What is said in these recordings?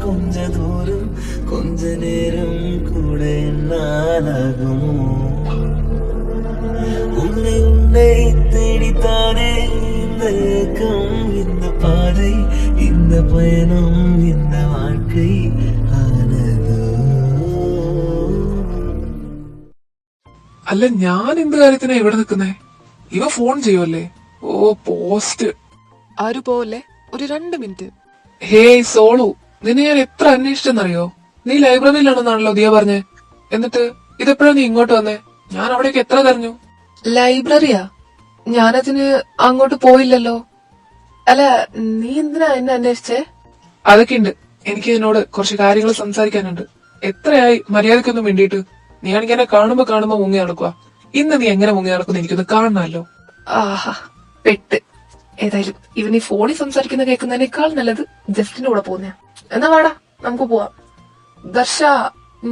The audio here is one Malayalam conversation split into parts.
கொஞ்ச தூரம் கொஞ்ச நேரம் கூட என்னாலாகுமோ உன்னை உன்னை தேடித்தானே இந்த ஏக்கம் இந்த பாதை இந்த பயணம் இந்த வாழ்க்கை ஆனதோ. അല്ല ഞാൻ എന്ത് കാര്യത്തിനാ ഇവിടെ നിൽക്കുന്നേ? ഇവ ഫോൺ ചെയ്യുമല്ലേ? ഓ പോസ്റ്റ്. ആരും പോവല്ലേ, ഒരു 2 മിനിറ്റ്. ഹേയ് സോളു, നിന്നെ ഞാൻ എത്ര അന്വേഷിച്ചെന്നറിയോ? നീ ലൈബ്രറിയിലാണെന്നാണല്ലോ ദിയ പറഞ്ഞേ. എന്നിട്ട് ഇതെപ്പോഴാ നീ ഇങ്ങോട്ട് വന്നേ? ഞാൻ അവിടേക്ക് എത്ര തെരഞ്ഞു. ലൈബ്രറിയാ? ഞാനതിന് അങ്ങോട്ട് പോയില്ലല്ലോ. അല്ല, നീ എന്തിനാ എന്നെ അന്വേഷിച്ചേ? അതൊക്കെ ഉണ്ട്. എനിക്ക് നിന്നോട് കുറച്ച് കാര്യങ്ങൾ സംസാരിക്കാനുണ്ട്. എത്രയായി മര്യാദക്കൊന്നും വേണ്ടിയിട്ട്? നീ ആണെങ്കിൽ എന്നെ കാണുമ്പോ മുങ്ങി നടക്കുക. ഇന്ന് നീ എങ്ങനെ മുങ്ങി നടക്കുന്നു എനിക്കൊന്ന് കാണണമല്ലോ. ആഹാ, പെട്ട്. ഏതായാലും ഇവൻ ഈ ഫോണിൽ സംസാരിക്കുന്ന കേൾക്കുന്നതിനേക്കാൾ നല്ലത് ജസ്റ്റിന്റെ കൂടെ പോകുന്ന. എന്നാ വാടാ, നമുക്ക് പോവാം. ദർശ,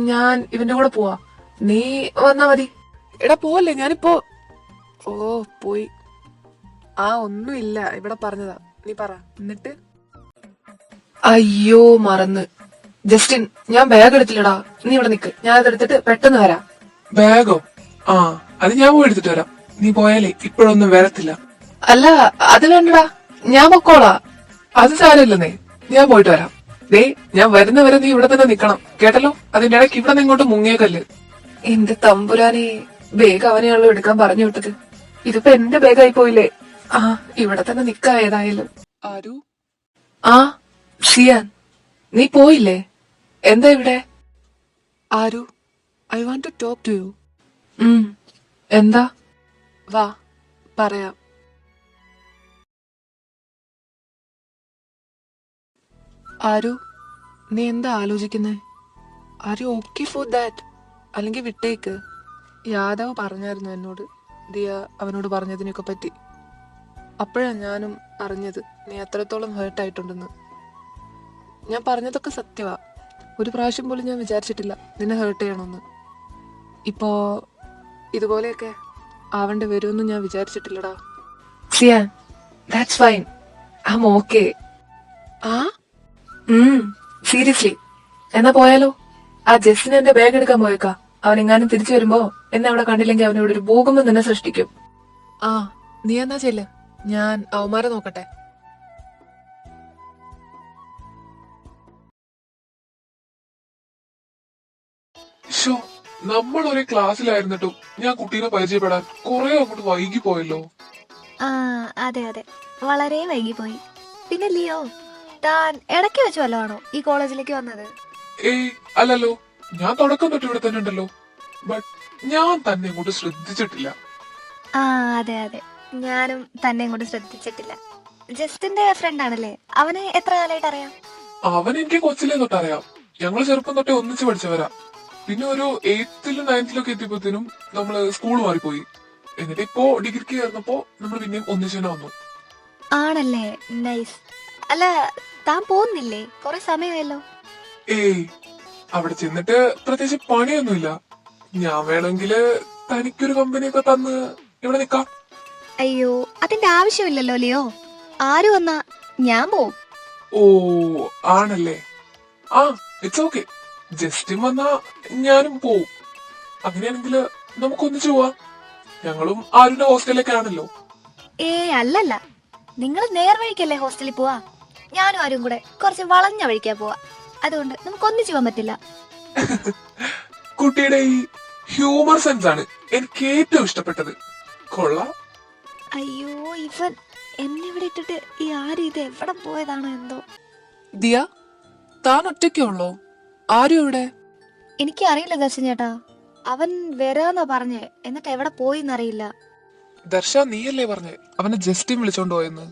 ഞാൻ ഇവന്റെ കൂടെ പോവാ, നീ വന്നാ മതി. എടാ പോവല്ലേ, ഞാനിപ്പോ. ഓ പോയി. ഒന്നുമില്ല, ഇവിടെ പറഞ്ഞതാ. നീ പറ എന്നിട്ട്. അയ്യോ മറന്ന്. ജസ്റ്റിൻ, ഞാൻ ബാഗ് എടുത്തില്ലടാ. നീ ഇവിടെ നിക്ക്, ഞാൻ അതെടുത്തിട്ട് പെട്ടെന്ന് വരാം. ബാഗോ? അത് ഞാൻ പോയി എടുത്തിട്ട് വരാം. നീ പോയാലേ ഇപ്പോഴൊന്നും വരത്തില്ല. അല്ല അത് വേണ്ടടാ, ഞാൻ പൊക്കോളാ. അത് സാരമില്ലെന്നേ, ഞാൻ പോയിട്ട് വരാം. ദേ, ഞാൻ വരുന്നവരെ നീ ഇവിടെ തന്നെ നിക്കണം, കേട്ടല്ലോ? അതിന്റെ ഇടയ്ക്ക് ഇവിടെ നിന്ന് ഇങ്ങോട്ട് മുങ്ങിയേക്കല്ല്. എന്റെ തമ്പുരാനെ, ബേഗ് അവനെയാണല്ലോ എടുക്കാൻ പറഞ്ഞു വിട്ടത്. ഇതിപ്പോ എന്റെ ബേഗായി പോയില്ലേ. ഇവിടെ തന്നെ നിക്ക ഏതായാലും. ആരു? ഷിയാൻ, നീ പോയില്ലേ? എന്താ ഇവിടെ? Aaru, I want to talk to you. എന്താ? വാ പറയാം. ആരു, നീ എന്താ ആലോചിക്കുന്നേ? Are you okay for that? അല്ലെങ്കിൽ വിട്ടേക്ക്. യാദവ് പറഞ്ഞായിരുന്നു എന്നോട്, ദിയ അവനോട് പറഞ്ഞതിനൊക്കെ പറ്റി. അപ്പോഴാ ഞാനും അറിഞ്ഞത് നീ എത്രത്തോളം ഹേർട്ടായിട്ടുണ്ടെന്ന്. ഞാൻ പറഞ്ഞതൊക്കെ സത്യവാ. ഒരു പ്രാവശ്യം പോലും ഞാൻ വിചാരിച്ചിട്ടില്ല നിന്നെ ഹേർട്ട് ചെയ്യണമെന്ന്. ഇപ്പോ ഇതുപോലെയൊക്കെ ആവേണ്ടി വരുമെന്ന് ഞാൻ വിചാരിച്ചിട്ടില്ലടാ. Shiyan, that's fine, I am okay. Seriously. എന്നാ പോയാലോ? ജസ്റ്റിന് എന്റെ ബാഗ് എടുക്കാൻ പോയേക്കാ. അവൻ എങ്ങാനും തിരിച്ചു വരുമ്പോ എന്നെ അവിടെ കണ്ടില്ലെങ്കിൽ അവനോട് ഒരു ഭൂകമ്പം തന്നെ സൃഷ്ടിക്കും. നീ എന്നാ ചെല്ല്, ഞാൻ അവന്മാരെ നോക്കട്ടെ. നമ്മൾ ഒരേ ക്ലാസ്സിലായിരുന്നിട്ടും ഞാൻ കുട്ടീനെ പരിചയപ്പെടാൻ കുറെ അങ്ങോട്ട് വൈകി പോയല്ലോ. അതെ അതെ, വളരെ വൈകിപ്പോയി. പിന്നെ ലിയോ, താൻ ഇടയ്ക്ക് വെച്ച് വല്ലതാണോ ഈ കോളേജിലേക്ക് വന്നത്? ഏയ് അല്ലല്ലോ, ഞാൻ തുടക്കം തൊട്ട് ഇവിടെ തന്നെ ഉണ്ടല്ലോ. ബട്ട് ഞാൻ തന്നെ ഇങ്ങോട്ട് ശ്രദ്ധിച്ചിട്ടില്ല. അതെ അതെ, ഞാനും തന്നെ ഇങ്ങോട്ട് ശ്രദ്ധിച്ചിട്ടില്ല. ജസ്റ്റിന്റെ ഫ്രണ്ട് ആണല്ലേ? അവനെ എത്ര കാലമായിട്ട് അറിയാം? അവൻ എനിക്ക് കൊച്ചിലെ തൊട്ടറിയാം. ഞങ്ങൾ ചെറുപ്പം തൊട്ടേ ഒന്നിച്ച് പഠിച്ചവരാ. പിന്നെ ഒരു 8th 9th എത്തിയപ്പോഴത്തേനും നമ്മള് സ്കൂൾ മാറിപ്പോയി. എന്നിട്ട് ഇപ്പോ ഡിഗ്രിക്ക് ചേർന്നപ്പോ നമ്മൾ പിന്നെയും ഒന്നിച്ചു തന്നെ വന്നു. ആണല്ലേ, നൈസ്. അല്ല, താൻ പോകുന്നില്ലേ? കുറെ സമയമായല്ലോ. ഏയ്, അവിടെ ചെന്നിട്ട് പ്രത്യേകിച്ച് പണിയൊന്നുമില്ല. ഞാൻ വേണമെങ്കില് തനിക്കൊരു കമ്പനിയൊക്കെ തന്ന് ഇവിടെ നിക്കാം. അയ്യോ, അതിന്റെ ആവശ്യമില്ലല്ലോ ലിയോ. ആര് വന്നാ ഞാൻ പോവും. ഓ ആണല്ലേ? It's okay. ജസ്റ്റും വന്നാ ഞാനും പോവും. അങ്ങനെയാണെങ്കില് നമുക്കൊന്നിച്ചു പോവാം. ഞങ്ങളും ആരുടെ ഹോസ്റ്റലിലൊക്കെ ആണല്ലോ. അല്ലല്ല, നിങ്ങൾ നേർവഴിക്കല്ലേ ഹോസ്റ്റലിൽ പോവാ. ഞാനും ആരും കൂടെ കുറച്ച് വളഞ്ഞ വഴിക്കാ പോവാ. അതുകൊണ്ട് നമുക്ക് ഒന്നിച്ചു പോകാൻ പറ്റില്ല. കുട്ടിയുടെ ഈ ഹ്യൂമർ സെൻസ് ആണ് എനിക്ക് ഏറ്റവും ഇഷ്ടപ്പെട്ടത്. കൊള്ളാം. അയ്യോ, ഇവൻ എന്നെ ഇവിടെ ഇട്ടിട്ട് ഈ ആരും ഇത് എവിടെ പോയതാണോ എന്തോ. ദിയ, താൻ ഒറ്റയ്ക്കുള്ളോ? ആരും ഇവിടെ? എനിക്ക് അറിയില്ല ദർശൻ ചേട്ടാ. അവൻ വരാന്നാ പറഞ്ഞേ, എന്നിട്ട് എവിടെ പോയിന്നറിയില്ല. ദർശ, നീയല്ലേ പറഞ്ഞേ അവനെ ജസ്റ്റിൻ വിളിച്ചോണ്ട് പോയെന്ന്?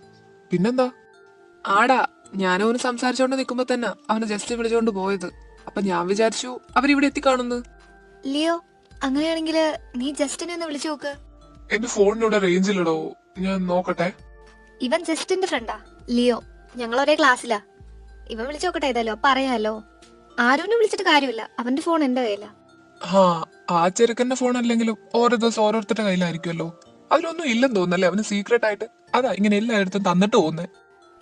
പിന്നെന്താ? ആടാ, ഞാനവന് സംസാരിച്ചോണ്ട് നിക്കുമ്പോ തന്നെ അവനെ ജസ്റ്റ് വിളിച്ചോണ്ട് പോയത്. അപ്പൊ ഞാൻ വിചാരിച്ചു അവരിവിടെ എത്തിക്കാണുന്നു. ലിയോ, അങ്ങനെയാണെങ്കിൽ നീ ജസ്റ്റിനെ ഒന്ന് വിളിച്ചു നോക്ക്. എന്റെ ഫോണിനോട് റേഞ്ചിലിടോ, ഞാൻ നോക്കട്ടെ. ഇവൻ ജസ്റ്റിന്റെ ഫ്രണ്ടാ ലിയോ. ഞങ്ങൾ ഒരേ ക്ലാസ്സിലാ. ഇവൻ വിളിച്ചു നോക്കട്ടെ ഏതായാലും, അപ്പൊ അറിയാലോ. ആരോനും വിളിച്ചിട്ട് കാര്യമില്ല, അവന്റെ ഫോൺ എന്റെ കയ്യിലാ. ആ ചെറുക്കന്റെ ഫോൺ അല്ലെങ്കിലും ഓരോ ദിവസം ഓരോരുത്തരുടെ കയ്യിലായിരിക്കുമല്ലോ. അതിലൊന്നും ഇല്ലെന്ന് തോന്നല്ലേ അവന് സീക്രട്ട് ആയിട്ട്. അതാ ഇങ്ങനെ എല്ലായിടത്തും തന്നിട്ട് പോകുന്നേ.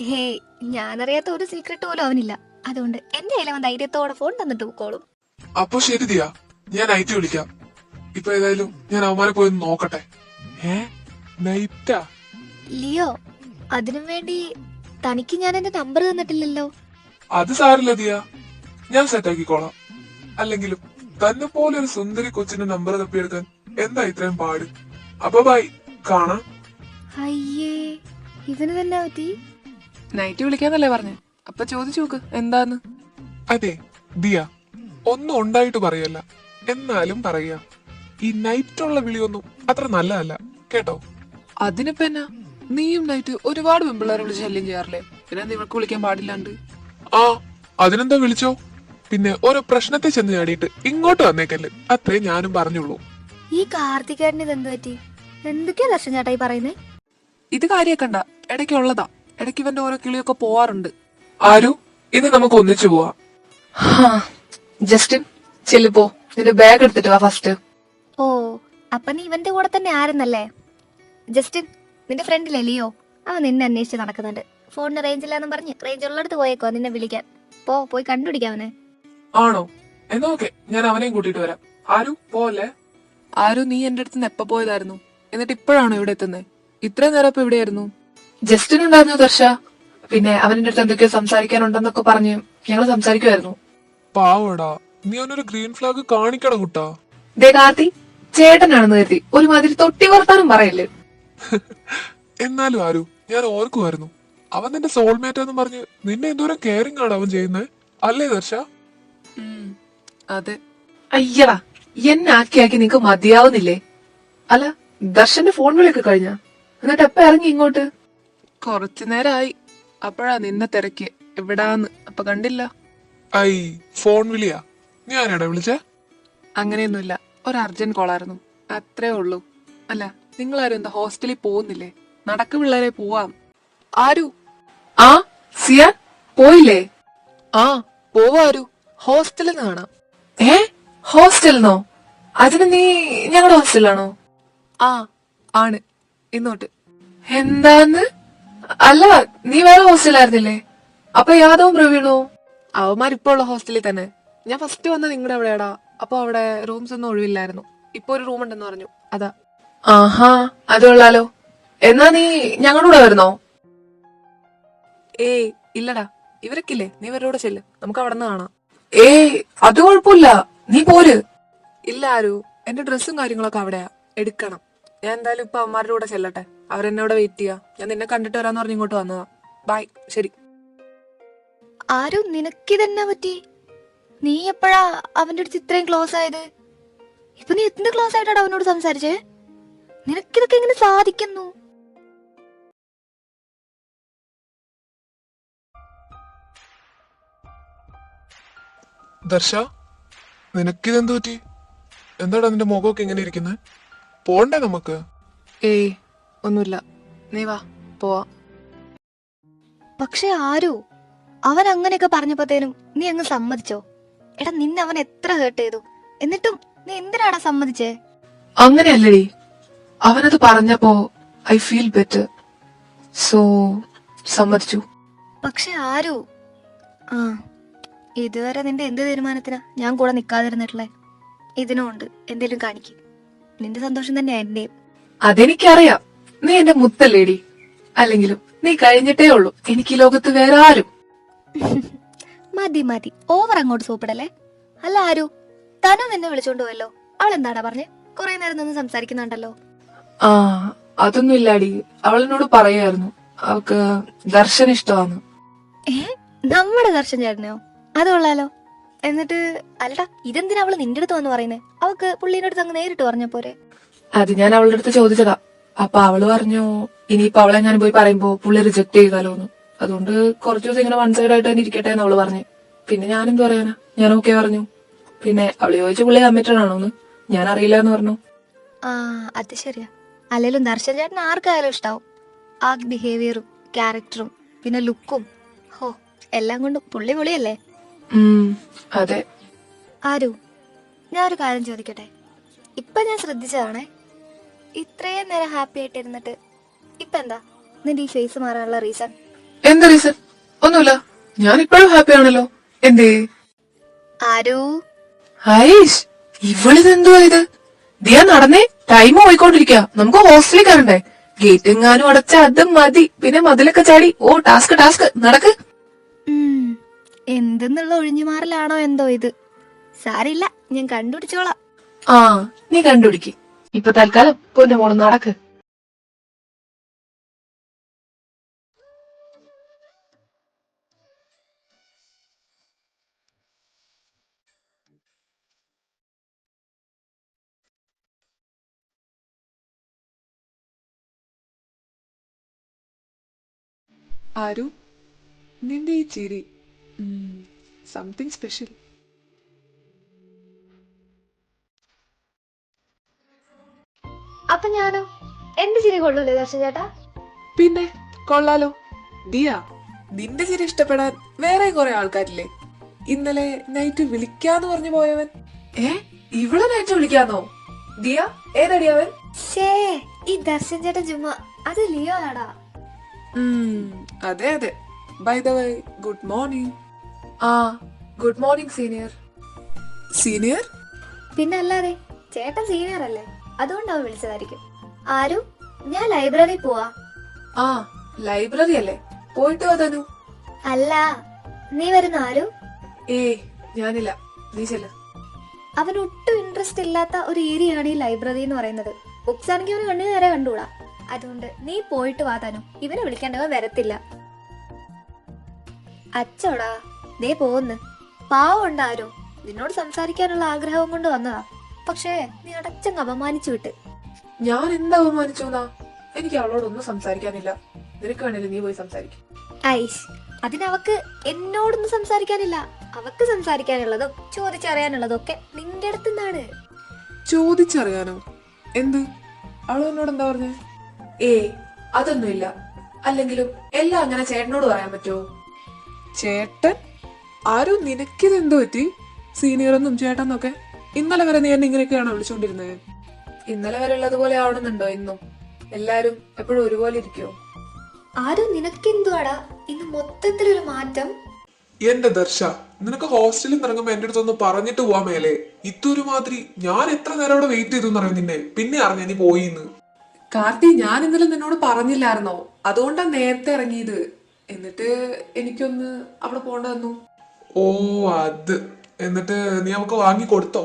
ഹേയ്, ഞാനറിയാത്ത ഒരു സീക്രട്ട് പോലും അവനില്ല. അതുകൊണ്ട് എന്റെ കയ്യിൽ അവൻ ധൈര്യത്തോടെ ഫോൺ തന്നിട്ട് പോക്കോളും. അപ്പൊ ശരി ദിയ, ഞാൻ നൈറ്റ് വിളിക്കാം. ഇപ്പൊ ഏതായാലും ഞാൻ അവന്മാരെ പോയി ഒന്ന് നോക്കട്ടെ. നൈറ്റാ? ലിയോ, അതിനു വേണ്ടി തനിക്ക് ഞാൻ എന്റെ നമ്പർ തന്നിട്ടില്ലല്ലോ. അത് സാരില്ല ദിയ, ഞാൻ സെറ്റാക്കിക്കോളാം. അല്ലെങ്കിലും തന്നെ പോലെ ഒരു സുന്ദരി കൊച്ചിന്റെ നമ്പർ തപ്പിയെടുക്കാൻ എന്താ ഇത്രയും പാട്? അപ്പൊ ബൈ, കാണാം. അയ്യേ, ഇവന് തന്നെ പറ്റി. നൈറ്റ് വിളിക്കാന്നല്ലേ പറഞ്ഞേ, അപ്പൊ ചോദിച്ചു നോക്ക് എന്താന്ന്. അതെ ദിയ, ഒന്നും ഉണ്ടായിട്ട് പറയല്ല, എന്നാലും പറയാം. ഈ നൈറ്റുള്ള വിളിയൊന്നും അത്ര നല്ലതല്ല കേട്ടോ. അതിനിപ്പോ എന്നാ, നീയും നൈറ്റ് ഒരുപാട് പെമ്പിള്ളേരെ വിളിച്ച് ശല്യം ചെയ്യാറില്ലേ, പിന്നെ നിനക്ക് വിളിക്കാൻ പാടില്ലാണ്ട്? ആ, അതിനെന്താ വിളിച്ചോ. പിന്നെ ഓരോ പ്രശ്നത്തെ ചെന്ന് ചാടിയിട്ട് ഇങ്ങോട്ട് വന്നേക്കല്ലേ, അത്രേ ഞാനും പറഞ്ഞുള്ളൂ. ഈ കാർത്തികേട്ടന് ഇത് എന്ത് പറ്റി? എന്തൊക്കെയാ ദർശൻ ചേട്ടായി പറയുന്നേ? ഇത് കാര്യക്കണ്ട, ഇടയ്ക്കുള്ളതാ. ഇടയ്ക്ക് ഇവന്റെ ഓരോ കിളിയൊക്കെ പോവാറുണ്ട്. ആരു, ഇത് നമുക്ക് ഒന്നിച്ചു പോവാം. ജസ്റ്റിൻ ചെല്ലിപ്പോ, നിന്റെ ബാഗ് എടുത്തിട്ട് വാ ഫസ്റ്റ്. ഓ, അപ്പൊ നീ ഇവന്റെ കൂടെ തന്നെ ആയിരുന്നല്ലേ? ജസ്റ്റിൻ, നിന്റെ ഫ്രണ്ടിലെ ലിയോ, അവൻ നിന്നെ അന്വേഷിച്ച് നടക്കുന്നുണ്ട്. ഫോണിന് റേഞ്ച് ഇല്ലാന്നും പറഞ്ഞ് റേഞ്ച് ഉള്ളിടത്ത് പോയേക്കോ നിന്നെ വിളിക്കാൻ. പോയി കണ്ടുപിടിക്കാവനെ. ആണോ? എന്നാ ഓക്കെ, ഞാൻ അവനെയും കൂട്ടിട്ട് വരാം. ആരു പോലെ? ആരും നീ എന്റെ അടുത്ത് നിന്ന് എപ്പ പോയതായിരുന്നു, എന്നിട്ട് ഇപ്പോഴാണോ ഇവിടെ എത്തുന്നത്? ഇത്രയും നേരം ഇപ്പൊ എവിടെയായിരുന്നു? ജസ്റ്റിൻ ഉണ്ടായിരുന്നു ദർശ. പിന്നെ അവന്റെ അടുത്ത് എന്തൊക്കെയോ സംസാരിക്കാനുണ്ടെന്നൊക്കെ പറഞ്ഞ് ഞങ്ങൾ സംസാരിക്കുമായിരുന്നു. പാവടാ, നീ അവനൊരു ഗ്രീൻ ഫ്ലാഗ് കാണിക്കണം കുട്ടാ. ദേ കാർത്തി, ചേട്ടനാണെന്ന് കരുതി ഒരുമാതിരി തൊട്ടി വർത്താനം പറയല്ലേ. എന്നാലും ആരു, ഞാൻ ഓർക്കുമായിരുന്നു, അവൻ നിന്റെ സോൾമേറ്റ് എന്ന് പറഞ്ഞ് നിന്നെ എന്തോരം കെയറിംഗ് ആണ് അവൻ ചെയ്യുന്നത്, അല്ലേ ദർശ? അതെ. അയ്യടാ, എന്നെ ആക്കി നിങ്ങക്ക് മതിയാവുന്നില്ലേ? അല്ല, ദർശന്റെ ഫോൺ വിളിയൊക്കെ കഴിഞ്ഞ, എന്നിട്ട് എപ്പ ഇറങ്ങി ഇങ്ങോട്ട്? കുറച്ചു നേരമായി. അപ്പോഴാ നിന്നെ തിരക്കി എവിടാന്ന്, അപ്പൊ കണ്ടില്ല. I, phone വിളിയാ? ഞാനാടാ വിളിച്ചേ? അങ്ങനെയൊന്നുമില്ല, ഒരു അർജന്റ് കോളായിരുന്നു, അത്രേ ഉള്ളൂ. അല്ല, നിങ്ങളാരും എന്താ ഹോസ്റ്റലിൽ പോകുന്നില്ലേ? നടക്ക് പിള്ളേരെ പോവാം. ആരു? ആ സിയാൻ പോയില്ലേ? ആ പോവാരു, ഹോസ്റ്റലിൽ നിന്ന് കാണാം. ഹോസ്റ്റലിന്നോ? അതിന് നീ ഞങ്ങളുടെ ഹോസ്റ്റലാണോ? ആ ആണ്, ഇന്നോട്ട്. എന്താന്ന്? അല്ല, നീ വേറെ ഹോസ്റ്റലായിരുന്നില്ലേ? അപ്പൊ യാദവും പ്രവീണോ? അവന്മാരിപ്പോ ഉള്ള ഹോസ്റ്റലിൽ തന്നെ. ഞാൻ ഫസ്റ്റ് വന്ന നിങ്ങളുടെ അവിടെയാടാ, അപ്പൊ അവിടെ റൂംസ് ഒന്നും ഒഴിവില്ലായിരുന്നു. ഇപ്പൊ ഒരു റൂം ഉണ്ടെന്ന് പറഞ്ഞു, അതാ. ആഹാ, അത് കൊള്ളാലോ. എന്നാ നീ ഞങ്ങളുടെ കൂടെ വരുന്നോ? ഏയ് ഇല്ലടാ, ഇവരൊക്കില്ലേ, നീ ഇവരുടെ കൂടെ ചെല്ല്, നമുക്ക് അവിടെ നിന്ന് കാണാം. അത് കുഴപ്പമില്ല, നീ പോര്. ഇല്ല ആരു, എന്റെ ഡ്രസ്സും കാര്യങ്ങളൊക്കെ അവിടെയാ, എടുക്കണം. ഞാൻ എന്തായാലും ഇപ്പൊ അവന്മാരുടെ കൂടെ ചെല്ലട്ടെ, അവരെന്നോട് വെയിറ്റ് ചെയ്യാ. ഞാൻ നിന്നെ കണ്ടിട്ട് വരാന്ന് പറഞ്ഞ് ഇങ്ങോട്ട് വന്നതാ. ബൈ, ശരി. ആരും നിനക്കിതെന്നാ പറ്റി? നീ എപ്പോഴാ അവന്റെ അടുത്ത് ഇത്രയും ക്ലോസ് ആയത്? ഇപ്പൊ നീ എന്ത് ക്ലോസ് ആയിട്ടാണ് അവനോട് സംസാരിച്ചേ? നിനക്കിതൊക്കെ എങ്ങനെ സാധിക്കുന്നു? ദർശ, നിനക്കിതെന്തു പറ്റി? എന്താടാ നിന്റെ മുഖമൊക്കെ എങ്ങനെ ഇരിക്കുന്നത്? പോണ്ടേ നമുക്ക്? ഏയ് ഒന്നുമില്ല, നീ വാ പോവാ. പക്ഷെ ആരു, അവൻ അങ്ങനെയൊക്കെ പറഞ്ഞപ്പോഴത്തേനും നീ അങ്ങ് സമ്മതിച്ചോ? എടാ, നിന്നെ അവൻ എത്ര ഹേർട്ട് ചെയ്തു, എന്നിട്ടും നീ എന്തിനാടാ സമ്മതിച്ചേ? അങ്ങനെയല്ലടി, അവനത് പറഞ്ഞപ്പോ ഐ ഫീൽ ബെറ്റർ, സോ സമ്മതിച്ചു. പക്ഷെ ആരു, ഇതുവരെ നിന്റെ എന്ത് തീരുമാനത്തിനാ ഞാൻ കൂടെ നിക്കാതിരുന്നിട്ടുള്ളേ? ഇതിനുമുണ്ട് എന്തേലും കാണിക്കും. നിന്റെ സന്തോഷം തന്നെയാ എന്റെയും. അതെനിക്കറിയാം, നീ എന്റെ മുത്തല്ലേടി. അല്ലെങ്കിലും നീ കഴിഞ്ഞിട്ടേ ഉള്ളൂ എനിക്ക് ഈ ലോകത്ത് വേറെ ആരും. മതി ഓവർ അങ്ങോട്ട് സൂപ്പിടല്ലേ. അല്ല ആരു, തനു നിന്നെ വിളിച്ചോണ്ട് പോയല്ലോ, അവൾ എന്താടാ പറഞ്ഞേ? കുറെ നേരം നിന്ന് സംസാരിക്കുന്നുണ്ടല്ലോ. അതൊന്നും ഇല്ലാടി, അവളെന്നോട് പറയായിരുന്നു അവൾക്ക് ദർശൻ ഇഷ്ടമാണ്. നമ്മുടെ ദർശൻ ചേട്ടനെയോ? അത് കൊള്ളാലോ. എന്നിട്ട് അല്ലടാ, ഇതെന്തിനാ അവള് നിന്റെ അടുത്ത് വന്ന് പറയുന്നേ? അവക്ക് പുള്ളീന്റെ അടുത്ത് അങ്ങ് നേരിട്ട് പറഞ്ഞ പോരെ? അത് ഞാൻ അവളുടെ അടുത്ത് ചോദിച്ചതാ. അപ്പൊ അവള് പറഞ്ഞു ഇനിയിപ്പൊ അവളെ ഞാൻ പോയി പറയുമ്പോ പുള്ളി റിജക്ട് ചെയ്താലോന്ന്, അതുകൊണ്ട് കുറച്ചു ദിവസം ഇങ്ങനെ വൺ സൈഡ് ആയിട്ട് തന്നെ ഇരിക്കട്ടെ എന്ന് അവള് പറഞ്ഞു. പിന്നെ ഞാനെന്ത് പറയാനാ, ഞാൻ ഓക്കെ പറഞ്ഞു. പിന്നെ അവള് ചോദിച്ചു പുള്ളി കമ്മിറ്റഡ് ആണോന്ന്, ഞാൻ അറിയില്ല എന്ന് പറഞ്ഞു. അത് ശരിയാ. അല്ലെങ്കിലും ദർശൻ ചേട്ടൻ ആർക്കായാലും ഇഷ്ടാവും. ആ ബിഹേവിയറും ക്യാരക്ടറും പിന്നെ ലുക്കും, ഹോ, എല്ലാം കൊണ്ടും പുള്ളി പൊളിയല്ലേ. അതെ. ആരു, ഞാൻ ഒരു കാര്യം ചോദിക്കട്ടെ? ഇപ്പൊ ഞാൻ ശ്രദ്ധിച്ചതാണേ, ഇത്രയും നേരം ഹാപ്പി ആയിട്ട് ഇരുന്നിട്ട് ഇപ്പൊ എന്താ നിന്റെ ഈ ഫേസ് മാറാനുള്ള റീസൺ? എന്ത് റീസൺ? ഒന്നുമില്ല, ഞാൻ ഇപ്പോഴും ഹാപ്പി ആണല്ലോ. എന്തേ ആരു ഹരീഷ്, ഇവളിതെന്തുവാ ഇത്? ദിയ നടന്നേ, ടൈം പോയിക്കൊണ്ടിരിക്ക. നമുക്ക് ഹോസ്റ്റലിൽ കയറണ്ടേ? ഗേറ്റ് എങ്ങാനും അടച്ച അത് മതി. പിന്നെ മതിലൊക്കെ ചാടി. ഓ ടാസ്ക് ടാസ്ക് നടക്ക്. എന്തെന്നുള്ള ഒഴിഞ്ഞുമാറലാണോ എന്തോ ഇത്. സാരില്ല, ഞാൻ കണ്ടുപിടിച്ചോളാം. ആ നീ കണ്ടുപിടിക്ക്. ഇപ്പൊ തൽക്കാലം പൊന്നു മോള് നടക്ക്. ആരു, നിന്റെ ഈ ചിരി സംതിങ് സ്പെഷ്യൽ. അപ്പൊ ഞാനോ? എന്റെ ചിരി കൊള്ളൂലേ ദർശൻ ചേട്ടാ? പിന്നെ കൊള്ളാലോ. ദിയ, നിന്റെ ചിരി ഇഷ്ടപ്പെടാൻ വേറെ കുറെ ആൾക്കാരില്ലേ? ഇന്നലെ നൈറ്റ് വിളിക്കാന്ന് പറഞ്ഞു പോയവൻ. ഇവളെ നൈറ്റ് വിളിക്കാന്നോ? ദിയ ഏതടി അവൻ? ഷേ, ഈ ദർശൻ ചേട്ടൻ ചുമ്മാ. അത് ലിയോ ആടാ. അതെ അതെ. By the way, good morning. ആ ഗുഡ് മോർണിംഗ് സീനിയർ. സീനിയർ? പിന്നെ അല്ലാതെ, ചേട്ടൻ സീനിയർ അല്ലേ, അതുകൊണ്ട് അവൻ വിളിച്ചതായിരിക്കും. ആരു, ഞാൻ ലൈബ്രറി പോവാ. ആ ലൈബ്രറി അല്ലേ, പോയിട്ട് വാ തനു. അല്ല, നീ വരുന്ന ആരു? ഞാനില്ല, നീ ചെല്ല. അവന് ഒട്ടും ഇൻട്രസ്റ്റ് ഇല്ലാത്ത ഒരു ഏരിയയാണ് ഈ ലൈബ്രറി എന്ന് പറയുന്നത്. ബുക്സ് ആണെങ്കിൽ അവന് കണ്ണു നേരെ കണ്ടുകൂടാ. അതുകൊണ്ട് നീ പോയിട്ട് വാ തനു. ഇവനെ വിളിക്കേണ്ടവ വരത്തില്ല. അച്ചോടാ, ദേ പോന്ന്. പാവം ഉണ്ടാരോ, നിന്നോട് സംസാരിക്കാനുള്ള ആഗ്രഹം കൊണ്ട് വന്നതാ. പക്ഷേ നീ അടച്ചങ്ങ് അപമാനിച്ചു വിട്ട്. ഞാൻ എന്താ അപമാനിച്ചു? എനിക്ക് അവളോടൊന്നും സംസാരിക്കാനില്ല. നിനക്ക് വേണേലും നീ പോയി സംസാരിക്കും. ഐഷ്, അതിനവക്ക് എന്നോടൊന്നും സംസാരിക്കാനില്ല. അവക്ക് സംസാരിക്കാനുള്ളതും ചോദിച്ചറിയാനുള്ളതും ഒക്കെ നിന്റെ അടുത്ത് നിന്നാണ്. ചോദിച്ചറിയാനോ? എന്ത്? അവള് എന്നോട് എന്താ പറഞ്ഞേ? അതൊന്നുമില്ല. അല്ലെങ്കിലും എല്ലാം അങ്ങനെ ചേട്ടനോട് പറയാൻ പറ്റുമോ? ചേട്ടൻ? ആരോ, നിനക്കിത് എന്ത് പറ്റി? സീനിയറെന്നും ചേട്ടന്നൊക്കെ ഇന്നലെ വരെ നീ എന്നെ ഇങ്ങനെയൊക്കെയാണോ വിളിച്ചോണ്ടിരുന്നത്? ഇന്നലെ വരെ ഉള്ളതുപോലെ ആവണമെന്നുണ്ടോ ഇന്നും? എല്ലാരും എപ്പോഴും ഒരുപോലെ ഇരിക്കുവോ? ആരും നിനക്കെന്തുവാടാ ഇന്ന് മൊത്തത്തിലൊരു മാറ്റം? എന്റെ ദർശ, നിനക്ക് ഹോസ്റ്റലിൽ നിന്ന് ഇറങ്ങുമ്പോ എന്റെ അടുത്തൊന്ന് പറഞ്ഞിട്ട് പോവാൻ മേലെ. ഇതൊരു മാതിരി. ഞാൻ എത്ര നേരം അവിടെ വെയിറ്റ് ചെയ്തു എന്നറിയാം നിന്നെ. പിന്നെ അറിഞ്ഞ നീ പോയിന്ന്. കാർത്തി, ഞാൻ ഇന്നലെ നിന്നോട് പറഞ്ഞില്ലായിരുന്നോ? അതുകൊണ്ടാ നേരത്തെ ഇറങ്ങിയത്. എന്നിട്ട് എനിക്കൊന്ന് അവിടെ പോണ്ട വന്നു. ഓ അത്. എന്നിട്ട് നീ അവക്ക് വാങ്ങി കൊടുത്തോ?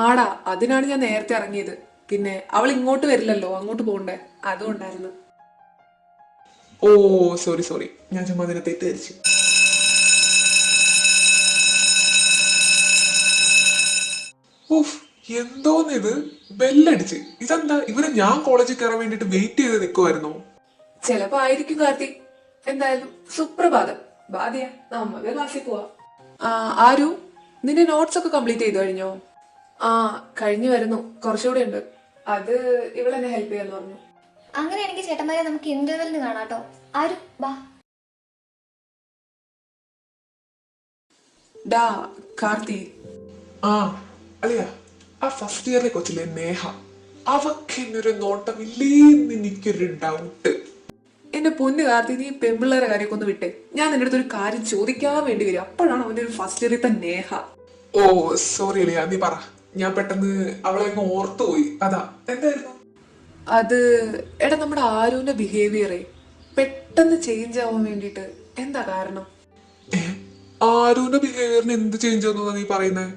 ആടാ, അതിനാണ് ഞാൻ നേരത്തെ ഇറങ്ങിയത്. പിന്നെ അവൾ ഇങ്ങോട്ട് വരില്ലല്ലോ, അങ്ങോട്ട് പോണ്ടേ, അതുകൊണ്ടായിരുന്നു. ഓ സോറി സോറി, ഞാൻ ചുമ്മാ അതിനെ തെറ്റിദ്ധരിച്ചു. ഓഫ്, എന്തോന്നിത്? ബെല്ലടിച്ച്. ഇതെന്താ? ഇവരെ ഞാൻ കോളേജിൽ കയറാൻ വേണ്ടിട്ട് വെയിറ്റ് ചെയ്ത് നിൽക്കുമായിരുന്നോ? ചിലപ്പോ ആയിരിക്കും കാർത്തി. എന്തായാലും സുപ്രഭാതം. ബാധ്യ നമുക്ക് ക്ലാസ്സിൽ പോവാ. ആരു, നിന്റെ നോട്ട്സ് ഒക്കെ കംപ്ലീറ്റ് ചെയ്തു കഴിഞ്ഞോ? കഴിഞ്ഞു വരുന്നു. കുറച്ചുകൂടെ ഉണ്ട്. അത് ഇവളെന്നെ ഹെൽപ്പ് ചെയ്യാന്ന് പറഞ്ഞു. അങ്ങനെയാണെങ്കിൽ ചേട്ടന്മാരെ നമുക്ക് ഇന്റർവെല്ലിന് കാണാട്ടോ. ആരു ബാ. ഡാ കാർത്തി, അല്ലയാ, ആ ഫസ്റ്റ് ഇയറിലെ കൊച്ചിലെ നേഹ, അവക്ക് എന്നൊരു നോട്ടമില്ലേന്ന് എനിക്കൊരു ഡൗട്ട്. എന്റെ പൊന്ന് കാർത്തി, നീ പെമ്പിള്ളേരെ കാര്യമൊക്കെ ഒന്ന് വിട്ടേ. ഞാൻ നിന്റെ അടുത്ത് ഒരു കാര്യം ചോദിക്കാൻ വേണ്ടി വരും. അപ്പോഴാണ് അവന്റെ ഒരു ഫസ്റ്റ് ഇയറിൽ തന്നെ നേഹ. ഓ സോറി അല്ലയാ, നീ പറ. ഞാൻ പെട്ടെന്ന് അവളെ അങ്ങ് ഓർത്തുപോയി. അതാ. എന്തായിരുന്നു അത്? എടാ, നമ്മുടെ ആരുവിന്റെ ബിഹേവിയറെ പെട്ടെന്ന് ചേഞ്ച് ആവാൻ വേണ്ടിട്ട് എന്താ കാരണം? ആരുവിന്റെ ബിഹേവിയറിന് എന്ത് ചേഞ്ച് വന്നു നീ പറയുന്നേ?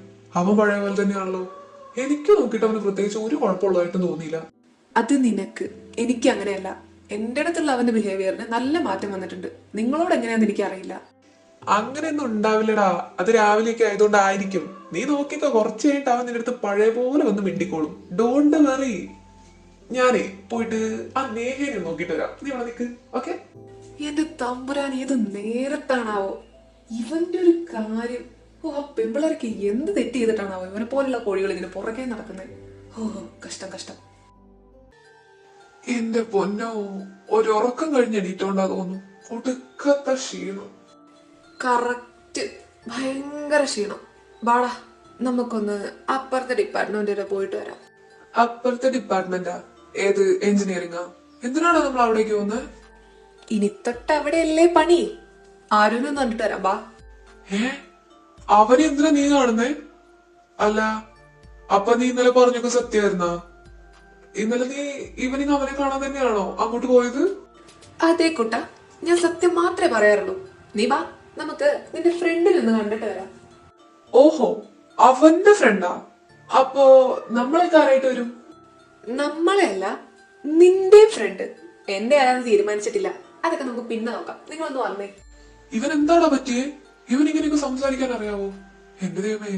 അവൻ പഴയ പോലെ തന്നെയാണല്ലോ. എനിക്ക് നോക്കിയിട്ട് അവന് പ്രത്യേകിച്ച് ഒരു കുഴപ്പമുള്ളതായിട്ട് തോന്നിയില്ല. അത് നിനക്ക്, എനിക്ക് അങ്ങനെയല്ല. എന്റെ അടുത്തുള്ള അവന്റെ ബിഹേവിയറിന് നല്ല മാറ്റം വന്നിട്ടുണ്ട്. നിങ്ങളോട് എങ്ങനെയാന്ന് എനിക്കറിയില്ല. അങ്ങനെയൊന്നും ഉണ്ടാവില്ലടാ. അത് രാവിലെയൊക്കെ ആയതുകൊണ്ടായിരിക്കും. നീ നോക്കിക്കോ, കുറച്ച് കഴിഞ്ഞിട്ട് അവൻ നിന്റെ അടുത്ത് പഴയ പോലെ വന്ന് മിണ്ടിക്കോളും. Don't worry. ഞാനേ പോയിട്ട് ആ നേഹേനെ നോക്കിട്ട് വരാം. നീ ഇവിടെ നിൽക്ക്, ഓക്കെ? എന്റെ തമ്പുരാൻ, ഏത് നേരത്താണാവോ ഇവന്റെ ഒരു കാര്യം. ഓ, ആ പെമ്പിളർക്ക് എന്ത് തെറ്റ് ചെയ്തിട്ടാണാവോ ഇവനെ പോലുള്ള കോഴികൾ ഇങ്ങനെ പുറകെ നടക്കുന്നത്. ഓ, കഷ്ടം കഷ്ടം. എന്റെ പൊന്നോ, ഒരു ഉറക്കം കഴിഞ്ഞ് എണീറ്റോണ്ടാ തോന്നുന്നു. ഒടുക്കത്തെ ക്ഷീണം. കറക്റ്റ്, ഭയങ്കര ക്ഷീണം. ബാടാ, നമുക്കൊന്ന് അപ്പുറത്തെ ഡിപ്പാർട്ട്മെന്റ് വരെ പോയിട്ട് വരാം. അപ്പുറത്തെ ഡിപ്പാർട്ട്മെന്റാ? ഏത്, എഞ്ചിനീയറിംഗാ? എന്തിനാണോ നമ്മൾ അവിടേക്ക് പോകുന്നത്? ഇനി തൊട്ട് അവിടെയല്ലേ പണി. ആരുവിനെ ഒന്ന് കണ്ടിട്ട് വരാം ബാ. അവനെ എന്തിനാ നീ കാണുന്നേ? അല്ല, അപ്പൊ നീ ഇന്നലെ പറഞ്ഞൊക്കെ സത്യായിരുന്നാ? ഇന്നലെ നീ ഈവനിങ് അവനെ കാണാൻ തന്നെയാണോ അങ്ങോട്ട് പോയത്? അതേ കുട്ട, ഞാൻ സത്യം മാത്രമേ പറയാറുള്ളൂ. നീ ബാ, നമുക്ക് നിന്റെ ഫ്രണ്ടിൽ ഒന്ന് കണ്ടിട്ട് വരാം. ഓഹോ, അവന്റെ ഫ്രണ്ടാ? അപ്പോ നമ്മളൊക്കെ ആരായിട്ട് വരും? നമ്മളെ അല്ല, നിന്റെ ഫ്രണ്ട്. എന്റെ ആരാന്ന് തീരുമാനിച്ചിട്ടില്ല, അതൊക്കെ നമുക്ക് പിന്നെ നോക്കാം. നിങ്ങളൊന്ന് വന്നേ. ഇവൻ എന്താടാ പറ്റിയേ? ഇവൻ ഇങ്ങനെയൊക്കെ സംസാരിക്കാൻ അറിയാവോ? എന്റെ ദൈവമേ,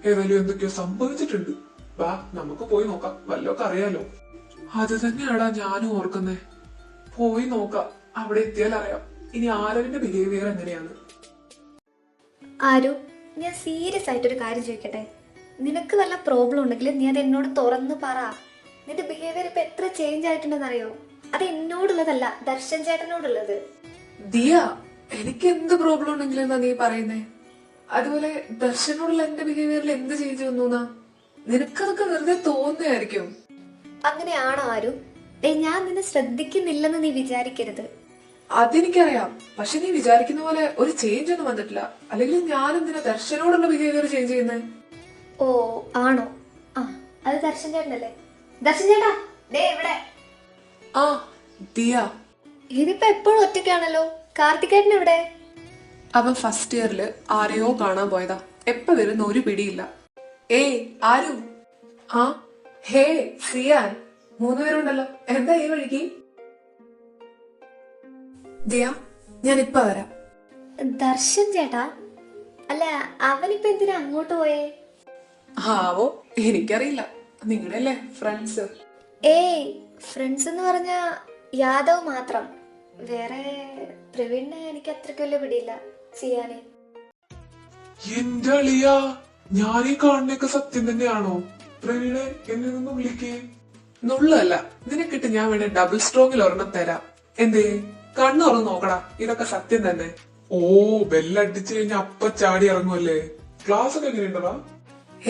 ഏതായാലും എന്തൊക്കെയോ സംഭവിച്ചിട്ടുണ്ട്. വാ, നമുക്ക് പോയി നോക്കാം, വല്ലതൊക്കെ അറിയാലോ. അത് തന്നെയാടാ ഞാനും ഓർക്കുന്നേ. പോയി നോക്കാം, അവിടെ എത്തിയാൽ അറിയാം ഇനി ആരവിന്റെ ബിഹേവിയർ എങ്ങനെയാണ്. ആരു, ഞാൻ സീരിയസ് ആയിട്ടൊരു കാര്യം ചോദിക്കട്ടെ. നിനക്ക് വല്ല പ്രോബ്ലം ഉണ്ടെങ്കിൽ നീ അത് എന്നോട് തുറന്ന് പറ. നിന്റെ ബിഹേവിയർ ഇപ്പൊ എത്ര ചേഞ്ച് ആയിട്ടുണ്ടെന്ന് അറിയോ? അത് എന്നോടുള്ളതല്ല, ദർശൻ ചേട്ടനോടുള്ളത്. ദിയ, എനിക്ക് എന്ത് പ്രോബ്ലം ഉണ്ടെങ്കിലും എന്നാ നീ പറയുന്നേ? അതുപോലെ ദർശനോടുള്ള എന്റെ ബിഹേവിയറിൽ എന്ത് ചേഞ്ച് വന്നു? നിനക്കതൊക്കെ വെറുതെ തോന്നുകയായിരിക്കും. അങ്ങനെയാണോ ആരു? ഞാൻ നിന്നെ ശ്രദ്ധിക്കുന്നില്ലെന്ന് നീ വിചാരിക്കരുത്. അതെനിക്കറിയാം, പക്ഷെ നീ വിചാരിക്കുന്ന പോലെ ഒരു ചേഞ്ച് ഒന്നും വന്നിട്ടില്ല. അല്ലെങ്കിൽ ഞാൻ എന്തിനാ ദർശനോടുള്ള ബിഹേവിയർ ചേഞ്ച് ചെയ്യുന്നത്? ഓ ആണോ? ആ, അത് ദർശൻ ചേട്ടനല്ലേ? ദർശൻ ചേട്ടാ, ദേ ഇവിടെ. ആ ദിയ, ഇതിപ്പോ എപ്പോഴും ഒറ്റയ്ക്കാണല്ലോ. കാർത്തികേട്ടൻ എവിടെ? അവൻ ഫസ്റ്റ് ഇയറിൽ ആരെയോ കാണാൻ പോയതാ. എപ്പ വരുന്ന ഒരു പിടിയില്ല. ഏയ് ആരു? ആ ഹേ സിയാൻ, 3 പേരുണ്ടല്ലോ. എന്താ ഈ വഴിക്ക്? ദിയ, ഞാൻ ഇപ്പൊ വരാം. ദർശൻ ചേട്ടാ? അല്ല, അവനിപ്പോ എന്തിനാ അങ്ങോട്ട് പോയേ? ആവോ, എനിക്കറിയില്ല. നിങ്ങളുടെ അല്ലേ ഫ്രണ്ട്സ്? ഏയ്, ഫ്രണ്ട്സ് എന്ന് പറഞ്ഞ യാദവ് മാത്രം. വേറെ പ്രവീണിനെ എനിക്ക് അത്രയ്ക്ക് വലിയ പിടിയില്ല. സിയാനെ. എന്റെ അളിയാ, ഞാനീ കാണുന്നൊക്കെ സത്യം തന്നെയാണോ? പ്രവീണെ, എന്നെ ഒന്ന് വിളിക്കേ. നുള്ളല്ല, നിനക്കിട്ട് ഞാൻ വേണേ ഡബിൾ സ്ട്രോങ്ങിൽ ഒരെണ്ണം തരാം. എന്തേ, കണ്ണു തുറന്ന് നോക്കടാ, ഇതൊക്കെ സത്യം തന്നെ. ഓ, ബെല്ലടിച്ചു കഴിഞ്ഞ അപ്പ ചാടി ഇറങ്ങുമല്ലേ. ക്ലാസ് ഒക്കെ എങ്ങനെയുണ്ടടാ?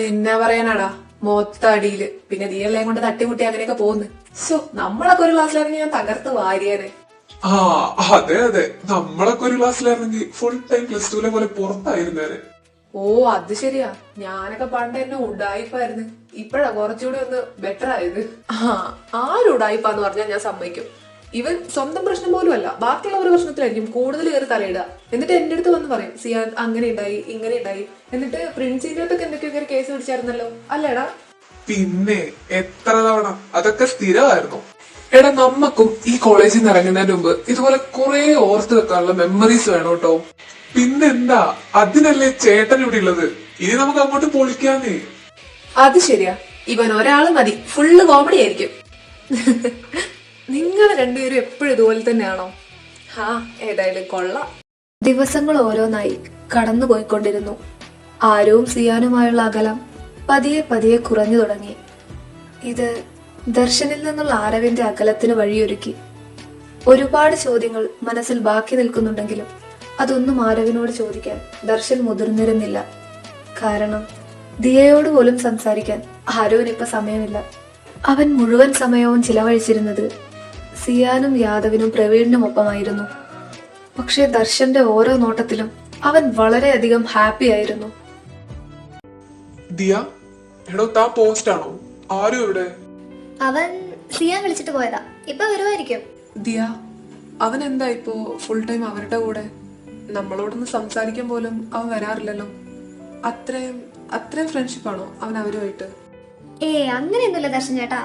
എന്നാ പറയാനാടാ, മൊത്തടിയില്. പിന്നെ നീയെല്ലാം കൊണ്ട് തട്ടിമുട്ടി അങ്ങനെയൊക്കെ പോകുന്നു. ശോ, നമ്മളൊക്കെ ഒരു ക്ലാസ്സിലാണെങ്കിൽ ഞാൻ തകർത്ത് വാരിയേനെ. ആ അതെ അതെ, നമ്മളൊക്കെ ഒരു ക്ലാസ്സിലായിരുന്നെങ്കിൽ ഫുൾ ടൈം പ്ലസ് ടുവിലെ പോലെ പുറത്തായിരുന്നേനെ. ഓ അത് ശരിയാ, ഞാനൊക്കെ പണ്ട് എന്നെ ഉടായിപ്പായിരുന്നു. ഇപ്പഴാ കുറച്ചുകൂടി ഒന്ന് ബെറ്റർ ആയത്. ആരും ഉടായിപ്പാന്ന് പറഞ്ഞാൽ ഞാൻ സമ്മതിക്കും. ഇവൻ സ്വന്തം പ്രശ്നം പോലും അല്ല, ബാക്കിയുള്ളവരുടെ പ്രശ്നത്തിലായിരിക്കും കൂടുതൽ കയറി തലയിടുക. എന്നിട്ട് എന്റെ അടുത്ത് വന്ന് പറയും, സിയാൻ അങ്ങനെ ഉണ്ടായി ഇങ്ങനെ ഉണ്ടായി. എന്നിട്ട് പ്രിൻസിന്റെ അടുത്തൊക്കെ എന്തൊക്കെയോ കേസ് പിടിച്ചായിരുന്നല്ലോ, അല്ലേടാ? പിന്നെ എത്ര തവണ അതൊക്കെ സ്ഥിരമായിരുന്നു. എടാ, നമ്മക്കും ഈ കോളേജിൽ നിന്ന് ഇറങ്ങുന്നതിന് മുമ്പ് ഇതുപോലെ കുറെ ഓർത്ത് വെക്കാനുള്ള മെമ്മറീസ് വേണം കേട്ടോ. പിന്നെന്താ, അതിനല്ലേ ചേട്ടൻ ഇവിടെ ഉള്ളത്. ഇനി നമുക്ക് അങ്ങോട്ട് പൊളിക്കാന്നേ. അത് ശരിയാ, ഇവൻ ഒരാള് മതി, ഫുള്ള് കോമഡി ആയിരിക്കും. നിങ്ങൾ രണ്ടുപേരും എപ്പോഴും ഇതുപോലെ തന്നെയാണോ? ഏതായാലും കൊള്ളാം. ദിവസങ്ങൾ ഓരോന്നായി കടന്നുപോയിക്കൊണ്ടിരുന്നു. ആരവും സിയാനുമായുള്ള അകലം പതിയെ പതിയെ കുറഞ്ഞു തുടങ്ങി. ഇത് ദർശനിൽ നിന്നുള്ള ആരവിന്റെ അകലത്തിന് വഴിയൊരുക്കി. ഒരുപാട് ചോദ്യങ്ങൾ മനസ്സിൽ ബാക്കി നിൽക്കുന്നുണ്ടെങ്കിലും അതൊന്നും ആരവിനോട് ചോദിക്കാൻ ദർശൻ മുതിർന്നിരുന്നില്ല. കാരണം ദിയയോട് പോലും സംസാരിക്കാൻ ആരവിനിപ്പോ സമയമില്ല. അവൻ മുഴുവൻ സമയവും ചിലവഴിച്ചിരുന്നത് സിയാനും യാദവിനും പ്രവീണിനും ഒപ്പമായിരുന്നു. പക്ഷെ ദർശന്റെ ഓരോ നോട്ടത്തിലും അവൻ വളരെയധികം ഹാപ്പി ആയിരുന്നു. ദിയ, എടോ താ പോസ്റ്റ് ആണോ? ആരും ഇവിടെ? അവൻ സിയാൻ വിളിച്ചിട്ട് പോയതാ, ഇപ്പൊ വരുമായിരിക്കും. ദിയ, അവൻ എന്താ ഇപ്പോ ഫുൾ ടൈം അവരുടെ കൂടെ? നമ്മളോടൊന്ന് സംസാരിക്കാൻ പോലും അവൻ വരാറില്ലല്ലോ. അത്രയും ഫ്രണ്ട്ഷിപ്പ് ആണോ അവൻ അവരുമായിട്ട്? അങ്ങനെയൊന്നുമില്ല ദർശൻ ചേട്ടാ.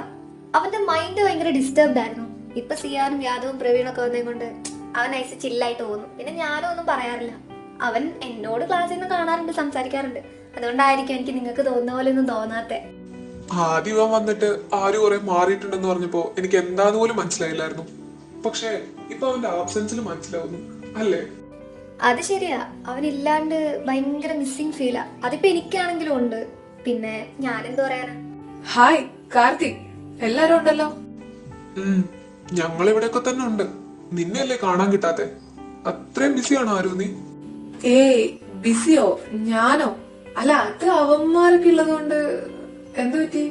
അവന്റെ മൈൻഡ് ഭയങ്കര ഡിസ്റ്റർബ്ഡ് ആയിരുന്നു. ഇപ്പൊ സിയാനും യാദവും പ്രവീണൊക്കെ വന്നതും കൊണ്ട് അവൻ ഐസ് ചില്ലായിട്ട് പോകുന്നു. പിന്നെ ഞാനും ഒന്നും പറയാറില്ല. അവൻ എന്നോട് ക്ലാസ്സിൽ നിന്ന് കാണാറുണ്ട്, സംസാരിക്കാറുണ്ട്. അതുകൊണ്ടായിരിക്കും എനിക്ക് നിങ്ങൾക്ക് തോന്നുന്ന പോലെ ഒന്നും തോന്നാത്തെ. ആദ്യം ഇവൻ വന്നിട്ട് ആരും കുറെ മാറിയിട്ടുണ്ടെന്ന് പറഞ്ഞപ്പോ എനിക്ക് എന്താന്ന് പോലും മനസ്സിലായില്ലായിരുന്നു. പക്ഷെ ഇപ്പൊ അവന്റെ ആബ്സെൻസിൽ മനസ്സിലാവുന്നു, അല്ലേ? അത് ശരിയാ, അവനില്ലാണ്ട് ഭയങ്കര മിസ്സിങ് ഫീലാ. അതിപ്പോ എനിക്കാണെങ്കിലും ഉണ്ട്. പിന്നെ ഞാനെന്ത് പറയാനാ. ഹായ് കാർത്തിക്, എല്ലാരും ഉണ്ടല്ലോ. ഞങ്ങൾ ഇവിടെയൊക്കെ തന്നെ ഉണ്ട്. നിന്നെയല്ലേ കാണാൻ കിട്ടാത്തെ? അത്രയും ബിസിയാണോ ആരും നീ? ഏയ് ബിസിയോ? ഞാനോ? അല്ല, അത് അവന്മാരൊക്കെ ഉള്ളത് കൊണ്ട്. എന്തു പറ്റി?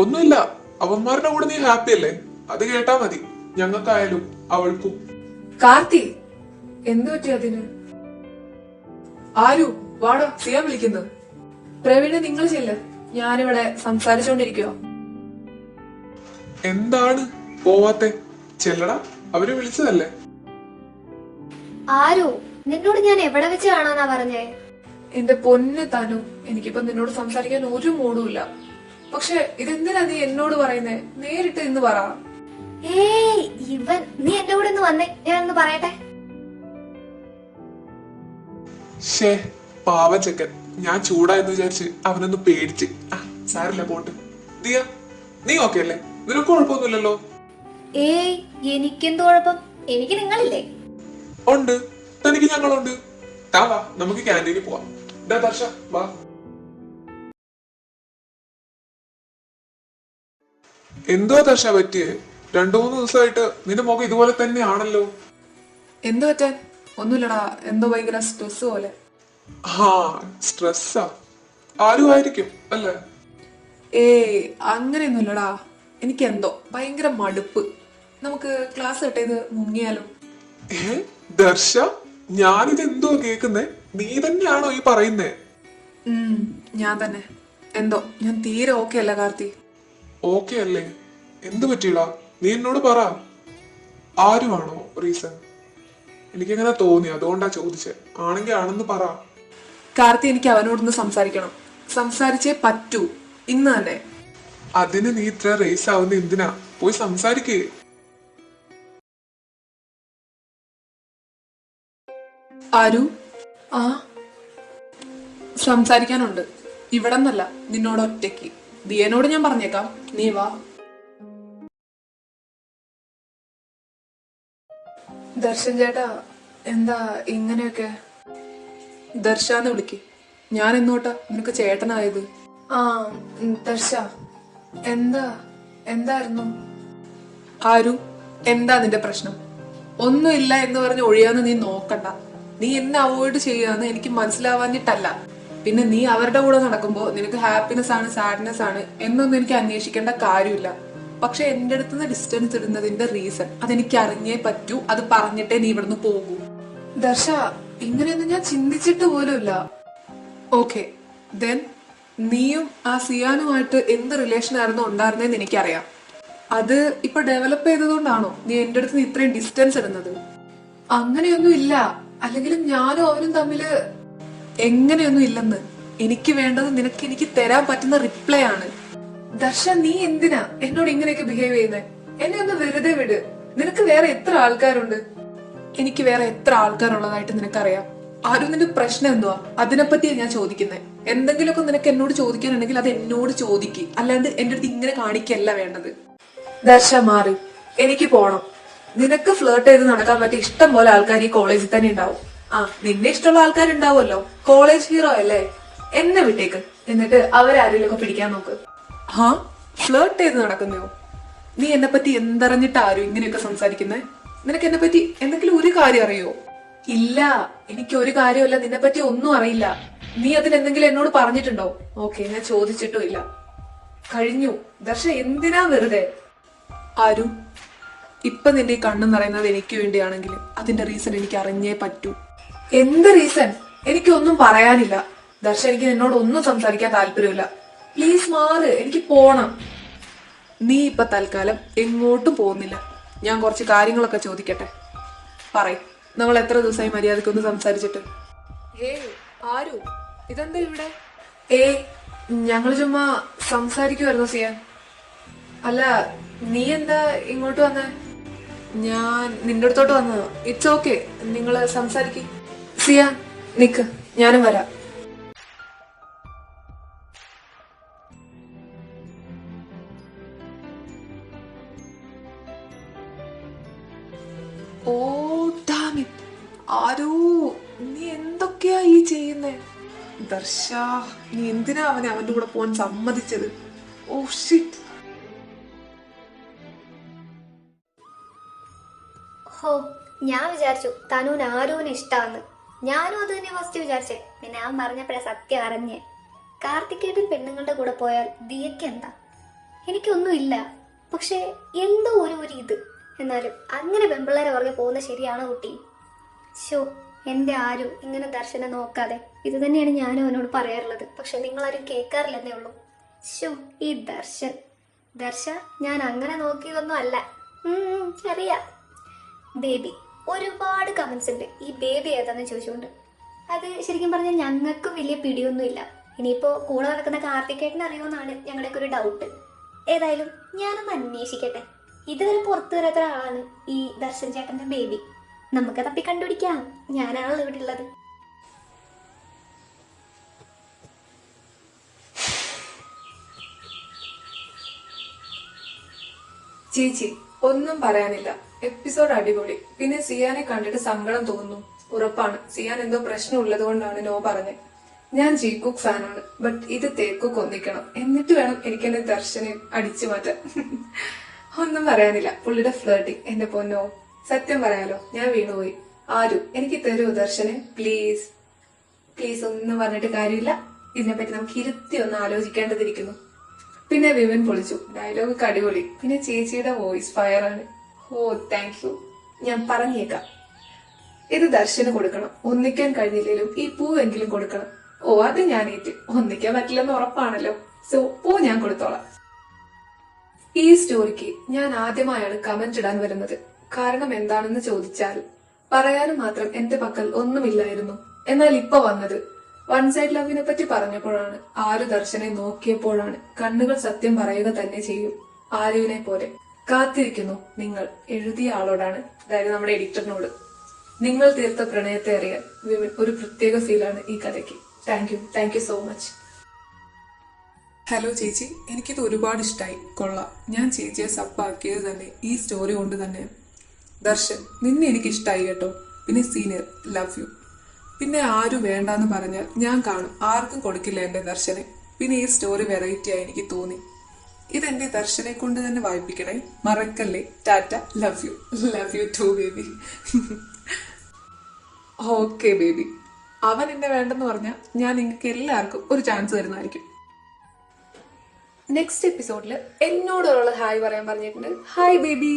ഒന്നുമില്ല, അവന്മാരുടെ കൂടെ നീ ഹാപ്പി അല്ലേ? അത് കേട്ടാ മതി, ഞങ്ങൾക്കായാലും അവൾക്കും. കാർത്തി, എന്തു പറ്റി അതിന്? ആരു വാടോ, സിയാൻ വിളിക്കുന്നു. പ്രവീണ് നിങ്ങൾ ചെല്ല്, ഞാനിവിടെ സംസാരിച്ചോണ്ടിരിക്കുവോ. എന്താണ് പോവാത്തെ? ചെല്ലടാ, അവര് വിളിച്ചതല്ലേ. ആരോ നിന്നോട് ഞാൻ എവിടെ വെച്ച് കാണാനാ പറഞ്ഞേ? എന്റെ പൊന്ന് തനു, എനിക്കിപ്പോ നിന്നോട് സംസാരിക്കാൻ ഒരു മൂടുമില്ല. പക്ഷെ ഇതെന്തിനാ നീ എന്നോട് പറയുന്നേ? നേരിട്ട് ഇന്ന് പറ. ഏയ് ഇവൻ, നീ എന്റെ കൂടെ ഒന്ന് വന്നേ, ഞാനൊന്ന് പറയട്ടെ. ഷേ പാവച്ചക്കൻ, ഞാൻ ചൂടായെന്ന് വിചാരിച്ച് അവനൊന്ന് പേടിച്ച്. സാരില്ല, പോട്ട്. ദിയ, നീ ഓക്കെ അല്ലേ? നിനക്ക് കുഴപ്പമൊന്നുമില്ലല്ലോ? ഏയ് എനിക്കെന്ത് കുഴപ്പം? എനിക്ക് നിങ്ങളില്ലേ? ഉണ്ട്, തനിക്ക് ഞങ്ങളുണ്ട്. താ വാ, നമുക്ക് ക്യാൻറ്റീനിൽ പോവാം. ദർശ വാ. എന്തോ ദർശ പറ്റിയേ? 2-3 ദിവസമായിട്ട് നിന്റെ മുഖം ഇതുപോലെ തന്നെയാണല്ലോ. എന്തു പറ്റാൻ? ഒന്നുമില്ലടാ, എന്തോ ഭയങ്കര സ്ട്രെസ് പോലെ. സ്ട്രെസ്സാ? ആരും ആയിരിക്കും അല്ലേ? ഏയ് അങ്ങനെയൊന്നുമില്ലടാ, എനിക്ക് എന്തോ ഭയങ്കര മടുപ്പ്. നമുക്ക് ക്ലാസ് കട്ട് മുങ്ങിയാലോ? ദർശ, ഞാനിത് എന്തോ കേക്കുന്നേ? നീ തന്നെയാണോ ഈ പറയുന്നേ? ഞാൻ തന്നെ. എന്തോ ഞാൻ തീരെ ഓക്കെ അല്ല കാർത്തി. ഓക്കെ അല്ലേ? എന്ത് പറ്റിയിടാ? നീ എന്നോട് പറ. ആരുമാണോ റീസൺ? എനിക്കങ്ങനെ തോന്നി, അതുകൊണ്ടാ ചോദിച്ചേ. ആണെങ്കിൽ ആണെന്ന് പറ. കാർത്തി, എനിക്ക് അവനോടൊന്ന് സംസാരിക്കണം. സംസാരിച്ചേ പറ്റൂ, ഇന്ന് തന്നെ. അതിന് നീ ഇത്ര റേസ് ആവുന്ന എന്തിനാ? പോയി സംസാരിക്കേ. ആരു? ആ, സംസാരിക്കാനുണ്ട്. ഇവിടെ നിന്നല്ല, നിന്നോട് ഒറ്റയ്ക്ക്. ദിയനോട് ഞാൻ പറഞ്ഞേക്കാം, നീ വാ. ദർശൻ ചേട്ടാ, എന്താ ഇങ്ങനെയൊക്കെ? ദർശാന്ന് വിളിക്ക്. ഞാൻ എന്നോട്ടാ നിനക്ക് ചേട്ടനായത്? ആ ദർശ, എന്തായിരുന്നു? ആരു, എന്താ നിന്റെ പ്രശ്നം? ഒന്നുമില്ല എന്ന് പറഞ്ഞ് ഒഴിയാന്ന് നീ നോക്കണ്ട. നീ എന്നെ അവോയ്ഡ് ചെയ്യാന്ന് എനിക്ക് മനസ്സിലാവാഞ്ഞിട്ടല്ല. പിന്നെ നീ അവരുടെ കൂടെ നടക്കുമ്പോ നിനക്ക് ഹാപ്പിനെസ് ആണ് സാഡ്നെസ് ആണ് എന്നൊന്നും എനിക്ക് അന്വേഷിക്കേണ്ട കാര്യമില്ല. പക്ഷെ എന്റെ അടുത്തുനിന്ന് ഡിസ്റ്റൻസ് ഇടുന്നതിന്റെ റീസൺ അതെനിക്ക് അറിഞ്ഞേ പറ്റൂ. അത് പറഞ്ഞിട്ടേ നീ ഇവിടുന്ന് പോകൂ. ദർശ, ഇങ്ങനെയൊന്നും ഞാൻ ചിന്തിച്ചിട്ട് പോലുമില്ല. ഓക്കെ, ദെൻ നീയും ആ സിയാനുമായിട്ട് എന്ത് റിലേഷൻ ആയിരുന്നു ഉണ്ടായിരുന്നെന്ന് എനിക്കറിയാം. അത് ഇപ്പൊ ഡെവലപ്പ് ചെയ്തതുകൊണ്ടാണോ നീ എന്റെ അടുത്ത് ഇത്രയും ഡിസ്റ്റൻസ് ഇടുന്നത്? അങ്ങനെയൊന്നും ഇല്ല. അല്ലെങ്കിലും ഞാനും അവനും തമ്മില് എങ്ങനെയൊന്നും ഇല്ലെന്ന്. എനിക്ക് വേണ്ടത് നിനക്ക് എനിക്ക് തരാൻ പറ്റുന്ന റിപ്ലൈ ആണ്. ദർശ, നീ എന്തിനാ എന്നോട് ഇങ്ങനെയൊക്കെ ബിഹേവ് ചെയ്യുന്നത്? എന്നെ ഒന്ന് വെറുതെ വിട്. നിനക്ക് വേറെ എത്ര ആൾക്കാരുണ്ട്? എനിക്ക് വേറെ എത്ര ആൾക്കാരുള്ളതായിട്ട് നിനക്കറിയാം. ആരും നിന്റെ പ്രശ്നം എന്തുവാ? അതിനെപ്പറ്റിയാണ് ഞാൻ ചോദിക്കുന്നത്. എന്തെങ്കിലുമൊക്കെ നിനക്ക് എന്നോട് ചോദിക്കാനുണ്ടെങ്കിൽ അത് എന്നോട് ചോദിക്ക്, അല്ലാണ്ട് എന്റെ അടുത്ത് ഇങ്ങനെ കാണിക്കല്ല വേണ്ടത്. ദർശ മാറി, എനിക്ക് പോണം. നിനക്ക് ഫ്ലേർട്ട് ചെയ്ത് നടക്കാൻ പറ്റിയ ഇഷ്ടം പോലെ ആൾക്കാർ ഈ കോളേജിൽ തന്നെ ഉണ്ടാവും. നിന്നെ ഇഷ്ടമുള്ള ആൾക്കാരുണ്ടാവുമല്ലോ, കോളേജ് ഹീറോ അല്ലേ? എന്നെ വിട്ടേക്ക്, എന്നിട്ട് അവരാരെങ്കിലും ഒക്കെ പിടിക്കാൻ നോക്ക്. ഫ്ലേർട്ട് ചെയ്ത് നടക്കുന്നോ? നീ എന്നെ പറ്റി എന്തറിഞ്ഞിട്ട് ആരും ഇങ്ങനെയൊക്കെ സംസാരിക്കുന്നേ? നിനക്ക് എന്നെ പറ്റി എന്തെങ്കിലും ഒരു കാര്യം അറിയോ? ഇല്ല, എനിക്ക് ഒരു കാര്യമല്ല, നിന്നെ പറ്റി ഒന്നും അറിയില്ല. നീ അതിനെന്തെങ്കിലും എന്നോട് പറഞ്ഞിട്ടുണ്ടോ? ഓക്കെ, ഞാൻ ചോദിച്ചിട്ടും ഇല്ല. കഴിഞ്ഞു. ദർശ, എന്തിനാ വെറുതെ? ആരു, ഇപ്പൊ നിന്റെ ഈ കണ്ണ് നിറയുന്നത് എനിക്ക് വേണ്ടിയാണെങ്കിൽ അതിന്റെ റീസൺ എനിക്ക് അറിഞ്ഞേ പറ്റൂ. എന്ത് റീസൺ? എനിക്കൊന്നും പറയാനില്ല. ദർശ, എനിക്ക് നിന്നോട് ഒന്നും സംസാരിക്കാൻ താല്പര്യമില്ല. പ്ലീസ് മാറ്, എനിക്ക് പോണം. നീ ഇപ്പൊ തൽക്കാലം എങ്ങോട്ടും പോകുന്നില്ല. ഞാൻ കുറച്ച് കാര്യങ്ങളൊക്കെ ചോദിക്കട്ടെ. പറയ്, നമ്മൾ എത്ര ദിവസമായി മര്യാദക്കൊന്ന് സംസാരിച്ചിട്ട്? ആരു, ഇതെന്താ ഇവിടെ? ഞങ്ങൾ ചുമ്മാ സംസാരിക്കുമായിരുന്നു സിയാൻ. അല്ല, നീ എന്താ ഇങ്ങോട്ട് വന്നേ? ഞാൻ നിന്റെ അടുത്തോട്ട് വന്നത്. ഇറ്റ്സ് ഓക്കെ, നിങ്ങള് സംസാരിക്ക്. സിയാൻ നിക്ക്, ഞാനും വരാം. ഓ ഡാം ഇറ്റ്. ആരോ, നീ എന്തൊക്കെയാ ഈ ചെയ്യുന്നേ? ദർശ, നീ എന്തിനാ അവനെ അവന്റെ കൂടെ പോവാൻ സമ്മതിച്ചത്? Oh shit. ഹോ, ഞാൻ വിചാരിച്ചു തനുവിന് ആരോന് ഇഷ്ടാന്ന്. ഞാനും അത് തന്നെ ഫസ്റ്റ് വിചാരിച്ചേ. പിന്നെ ഞാൻ പറഞ്ഞപ്പോഴേ സത്യം അറിഞ്ഞേ. കാർത്തികേട്ടൻ പെണ്ണുങ്ങളുടെ കൂടെ പോയാൽ ദിയക്ക് എന്താ? എനിക്കൊന്നും ഇല്ല. പക്ഷെ എന്തോ ഒരു ഇത്. എന്നാലും അങ്ങനെ പെമ്പിള്ളേരെ പുറകെ പോകുന്നത് ശരിയാണോ കുട്ടി? ഷോ എൻ്റെ ആരും ഇങ്ങനെ ദർശനം നോക്കാതെ ഇത് തന്നെയാണ് ഞാനും അവനോട് പറയാറുള്ളത്. പക്ഷെ നിങ്ങളാരും കേൾക്കാറില്ലെന്നേ ഉള്ളൂ. ഷോ ഈ ദർശ ഞാൻ അങ്ങനെ നോക്കിയതൊന്നും അല്ല. അറിയാം. ബേബി ഒരുപാട് കമന്റ്സ് ഉണ്ട് ഈ ബേബി ഏതാന്ന് ചോദിച്ചുകൊണ്ട്. അത് ശരിക്കും പറഞ്ഞാൽ ഞങ്ങൾക്ക് വലിയ പിടിയൊന്നുമില്ല. ഇനിയിപ്പോൾ കൂടെ നടക്കുന്ന കാർത്തികേട്ടൻ അറിയുമെന്നാണ് ഞങ്ങളുടെയൊക്കെ ഒരു ഡൗട്ട്. ഏതായാലും ഞാനൊന്ന് അന്വേഷിക്കട്ടെ. ഇതുവരെ പുറത്തു വരാത്ത ഒരാളാണ് ഈ ദർശൻ ചേട്ടൻ്റെ ബേബി. നമുക്ക് തപ്പി കണ്ടുപിടിക്കാം. ഞാനാണല്ലോ ഇവിടെ ഉള്ളത്. ചേച്ചി ഒന്നും പറയാനില്ല. എപ്പിസോഡ് അടിപൊളി. പിന്നെ സിയാനെ കണ്ടിട്ട് സങ്കടം തോന്നുന്നു. ഉറപ്പാണ് സിയാൻ എന്തോ പ്രശ്നം ഉള്ളത് കൊണ്ടാണ് നോ പറഞ്ഞത്. ഞാൻ ജീക്കുക്ക് ഫാനാണ്. ബട്ട് ഇത് തേക്കുക്ക് ഒന്നിക്കണം. എന്നിട്ട് വേണം എനിക്ക് എന്റെ ദർശനെ അടിച്ചു മാറ്റാൻ. ഒന്നും പറയാനില്ല. പുള്ളിയുടെ ഫ്ലേർട്ടിങ് എന്റെ പൊന്നോ. സത്യം പറയാലോ, ഞാൻ വീണുപോയി. ആരും എനിക്ക് തരുമോ ദർശനെ? Please please. ഒന്നും പറഞ്ഞിട്ട് കാര്യമില്ല. ഇതിനെപ്പറ്റി നമുക്ക് ഇരുത്തി ഒന്ന് ആലോചിക്കേണ്ടതിരിക്കുന്നു. പിന്നെ വിവൻ പൊളിച്ചു. ഡയലോഗ് അടിപൊളി. പിന്നെ ചേച്ചിയുടെ വോയിസ് ഫയറാണ്. Oh thank you. ഞാൻ പറഞ്ഞേക്കാം, ഇത് ദർശന് കൊടുക്കണം. ഒന്നിക്കാൻ കഴിഞ്ഞില്ലെങ്കിലും ഈ പൂവെങ്കിലും കൊടുക്കണം. ഓ അത് ഞാൻ ഏറ്റ്. ഒന്നിക്കാൻ പറ്റില്ലെന്ന് ഉറപ്പാണല്ലോ. സോ പൂ ഞാൻ കൊടുത്തോളാം. ഈ സ്റ്റോറിക്ക് ഞാൻ ആദ്യമായാണ് കമന്റ് ഇടാൻ വരുന്നത്. കാരണം എന്താണെന്ന് ചോദിച്ചാൽ പറയാനും മാത്രം എന്റെ പക്കൽ ഒന്നുമില്ലായിരുന്നു. എന്നാൽ ഇപ്പൊ വന്നത് വൺ സൈഡ് ലവിനെ പറ്റി പറഞ്ഞപ്പോഴാണ്. ആരു ദർശനെ നോക്കിയപ്പോഴാണ് കണ്ണുകൾ സത്യം പറയുക തന്നെ ചെയ്യും. ആരുവിനെ പോലെ കാത്തിരിക്കുന്നു നിങ്ങൾ എഴുതിയ ആളോടാണ്, അതായത് നമ്മുടെ എഡിറ്ററിനോട്. നിങ്ങൾ തീർത്ത പ്രണയത്തെ അറിയാൻ വിമൻ ഒരു പ്രത്യേക ഫീലാണ് ഈ കഥയ്ക്ക്. Thank you so much. Hello ചേച്ചി, എനിക്കിത് ഒരുപാട് ഇഷ്ടമായി. കൊള്ളാം. ഞാൻ ചേച്ചിയെ സപ്പാക്കിയത് തന്നെ ഈ സ്റ്റോറി കൊണ്ട് തന്നെ. ദർശൻ, നിന്നെ എനിക്ക് ഇഷ്ടമായി കേട്ടോ. പിന്നെ സീനിയർ, ലവ് യു. പിന്നെ ആരും വേണ്ടാന്ന് പറഞ്ഞാൽ ഞാൻ കാണും. ആർക്കും കൊടുക്കില്ല എന്റെ ദർശനെ. പിന്നെ ഈ സ്റ്റോറി വെറൈറ്റി ആയി എനിക്ക് തോന്നി. ഇതെന്റെ ദർശനെ കൊണ്ട് തന്നെ വായിപ്പിക്കണേ. മറക്കല്ലേ. ടാറ്റ. Love you too baby. Okay baby. അവൻ എന്നെ വേണ്ടെന്ന് പറഞ്ഞാൽ ഞാൻ നിങ്ങൾക്ക് എല്ലാവർക്കും ഒരു ചാൻസ് തരുന്നതായിരിക്കും. നെക്സ്റ്റ് എപ്പിസോഡിൽ എന്നോടുള്ള ഹായ് പറയാൻ പറഞ്ഞിട്ടുണ്ട്. Hi baby.